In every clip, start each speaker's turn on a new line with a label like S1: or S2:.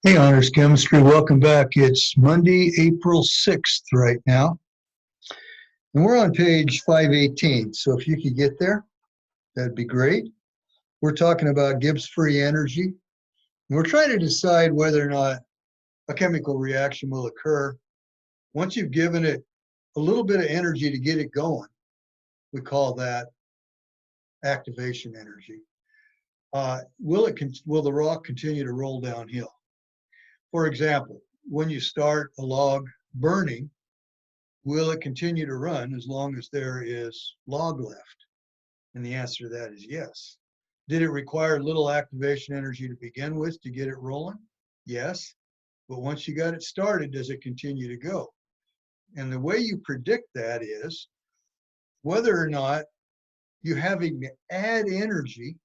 S1: Hey, Honors Chemistry, welcome back. It's Monday, April 6th right now, and we're on page 518. So if you could get there, that'd be great. We're talking about Gibbs free energy. And we're trying to decide whether or not a chemical reaction will occur. Once you've given it a little bit of energy to get it going, we call that activation energy. Will the rock continue to roll downhill? For example, when you start a log burning, will it continue to run as long as there is log left? And the answer to that is yes. Did it require little activation energy to begin with to get it rolling? Yes. But once you got it started, does it continue to go? And the way you predict that is whether or not you're having to add energy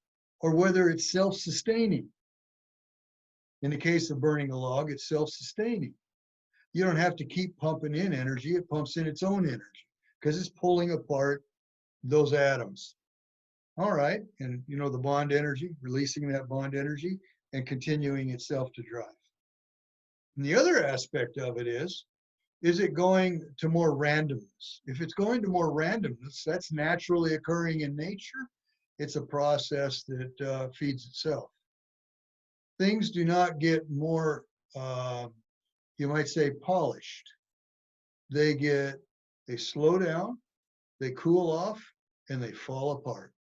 S1: or whether it's self-sustaining. In the case of burning a log, it's self-sustaining. You don't have to keep pumping in energy. It pumps in its own energy because it's pulling apart those atoms. All right, and you know the bond energy, releasing that bond energy and continuing itself to drive. And the other aspect of it is it going to more randomness? If it's going to more randomness, that's naturally occurring in nature. It's a process that feeds itself. Things do not get more, you might say, polished. They slow down, they cool off, and they fall apart.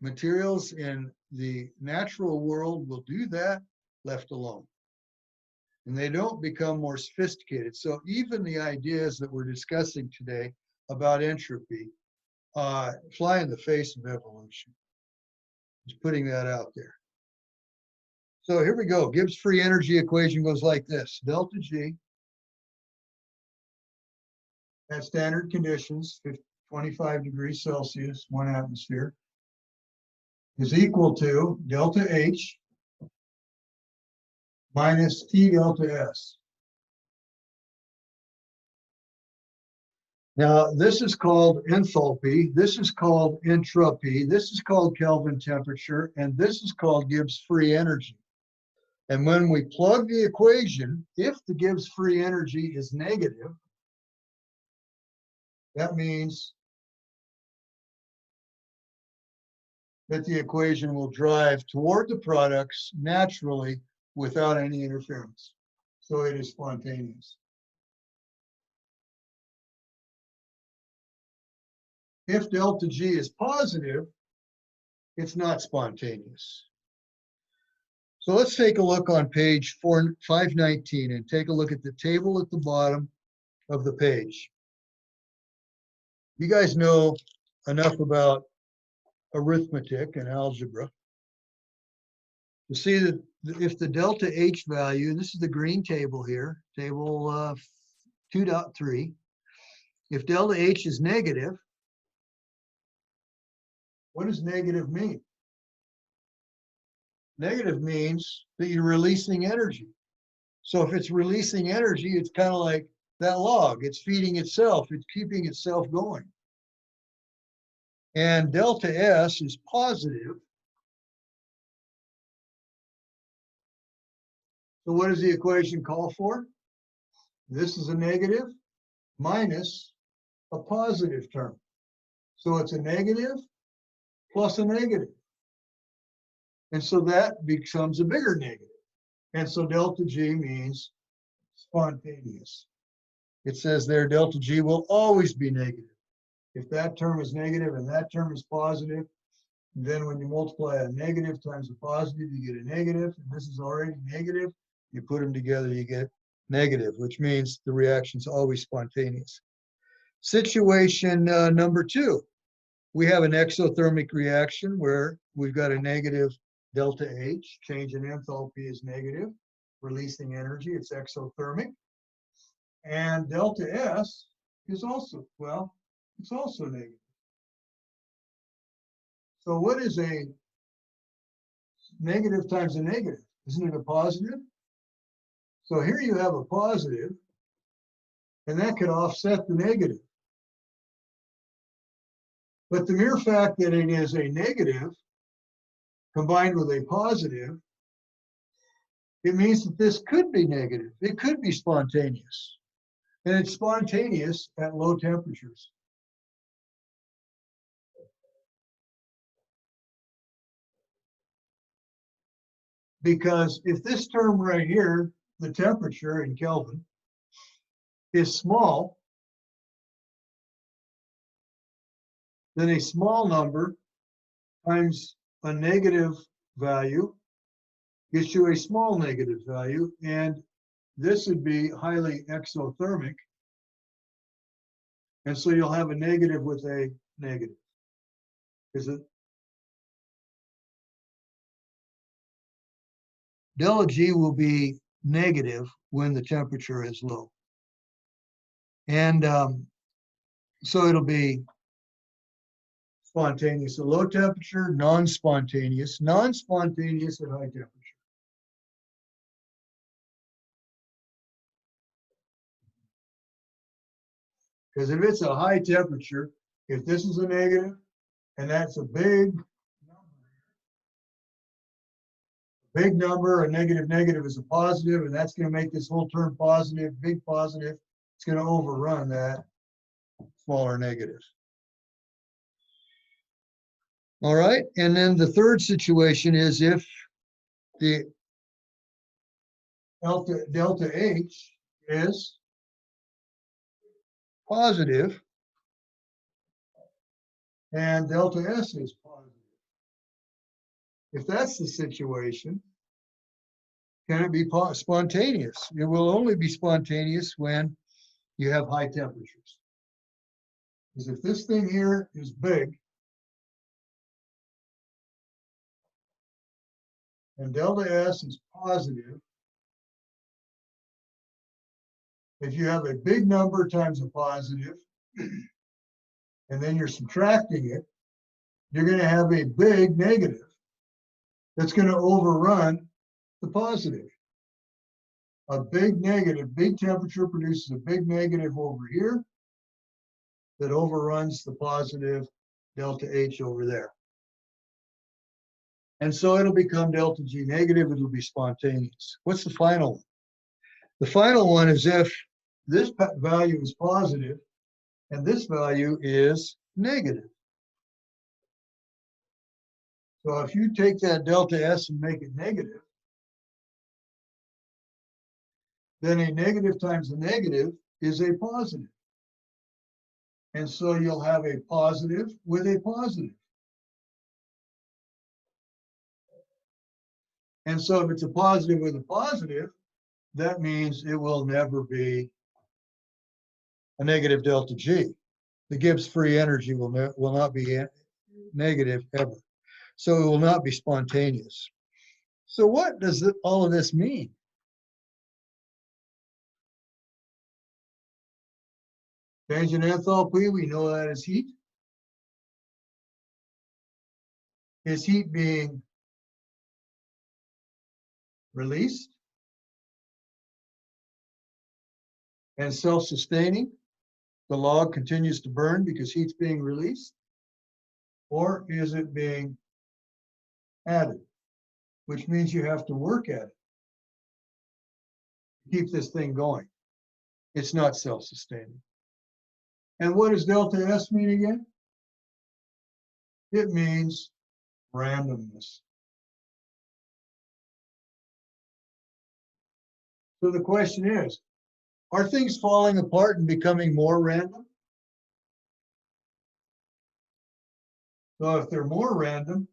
S1: Materials in the natural world will do that left alone. And they don't become more sophisticated. So even the ideas that we're discussing today about entropy fly in the face of evolution. Just putting that out there. So here we go. Gibbs free energy equation goes like this. Delta G at standard conditions, 25 degrees Celsius, 1 atmosphere, is equal to delta H minus T delta S. Now, this is called enthalpy, this is called entropy, this is called Kelvin temperature, and this is called Gibbs free energy. And when we plug the equation, if the Gibbs free energy is negative, that means that the equation will drive toward the products naturally without any interference. So it is spontaneous. If delta G is positive, it's not spontaneous. So let's take a look on page 519 and take a look at the table at the bottom of the page. You guys know enough about arithmetic and algebra to see that if the delta H value, this is the green table here, table 2.3, if delta H is negative, what does negative mean? Negative means that you're releasing energy. So if it's releasing energy, it's kind of like that log. It's feeding itself. It's keeping itself going. And delta S is positive. So what does the equation call for? This is a negative minus a positive term. So it's a negative plus a negative. And so that becomes a bigger negative. And so delta G means spontaneous. It says there delta G will always be negative. If that term is negative and that term is positive, then when you multiply a negative times a positive, you get a negative. And this is already negative. You put them together, you get negative, which means the reaction's always spontaneous. Situation number 2. We have an exothermic reaction where we've got a negative delta H, change in enthalpy is negative, releasing energy, it's exothermic. And delta S is also, well, it's also negative. So what is a negative times a negative? Isn't it a positive? So here you have a positive, and that could offset the negative. But the mere fact that it is a negative combined with a positive it means that this could be negative. It could be spontaneous. And it's spontaneous at low temperatures. Because if this term right here, the temperature in Kelvin, is small, then a small number times a negative value gets you a small negative value, and this would be highly exothermic. And so you'll have a negative with a negative. Is it? Delta G will be negative when the temperature is low. And so it'll be spontaneous at low temperature, non-spontaneous at high temperature. Because if it's a high temperature, if this is a negative and that's a big number, a negative is a positive, and that's going to make this whole term positive, big positive. It's going to overrun that smaller negative. All right, and then the third situation is if the delta H is positive and delta S is positive. If that's the situation, can it be spontaneous? It will only be spontaneous when you have high temperatures. Because if this thing here is big, and delta S is positive, if you have a big number times a positive, and then you're subtracting it, you're going to have a big negative that's going to overrun the positive. A big negative, big temperature produces a big negative over here that overruns the positive delta H over there. And so it'll become delta G negative, it'll be spontaneous. What's the final one? The final one is if this value is positive and this value is negative. So if you take that delta S and make it negative, then a negative times a negative is a positive. And so you'll have a positive with a positive. And so if it's a positive with a positive, that means it will never be a negative delta G. The Gibbs free energy will not be negative ever. So it will not be spontaneous. So what does all of this mean? Change in enthalpy, we know that is heat. Is heat being released and self-sustaining? The log continues to burn because heat's being released? Or is it being added? Which means you have to work at it. Keep this thing going. It's not self-sustaining. And what does delta S mean again? It means randomness. So the question is, are things falling apart and becoming more random? So if they're more random,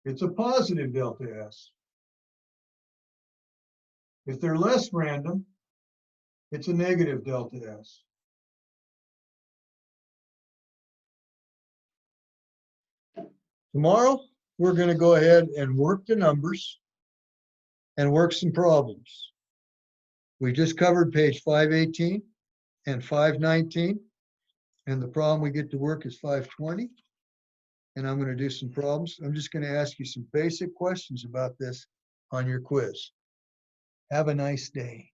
S1: it's a positive delta S. If they're less random, it's a negative delta S. Tomorrow, we're going to go ahead and work the numbers and work some problems. We just covered page 518 and 519, and the problem we get to work is 520. And I'm going to do some problems. I'm just going to ask you some basic questions about this on your quiz. Have a nice day.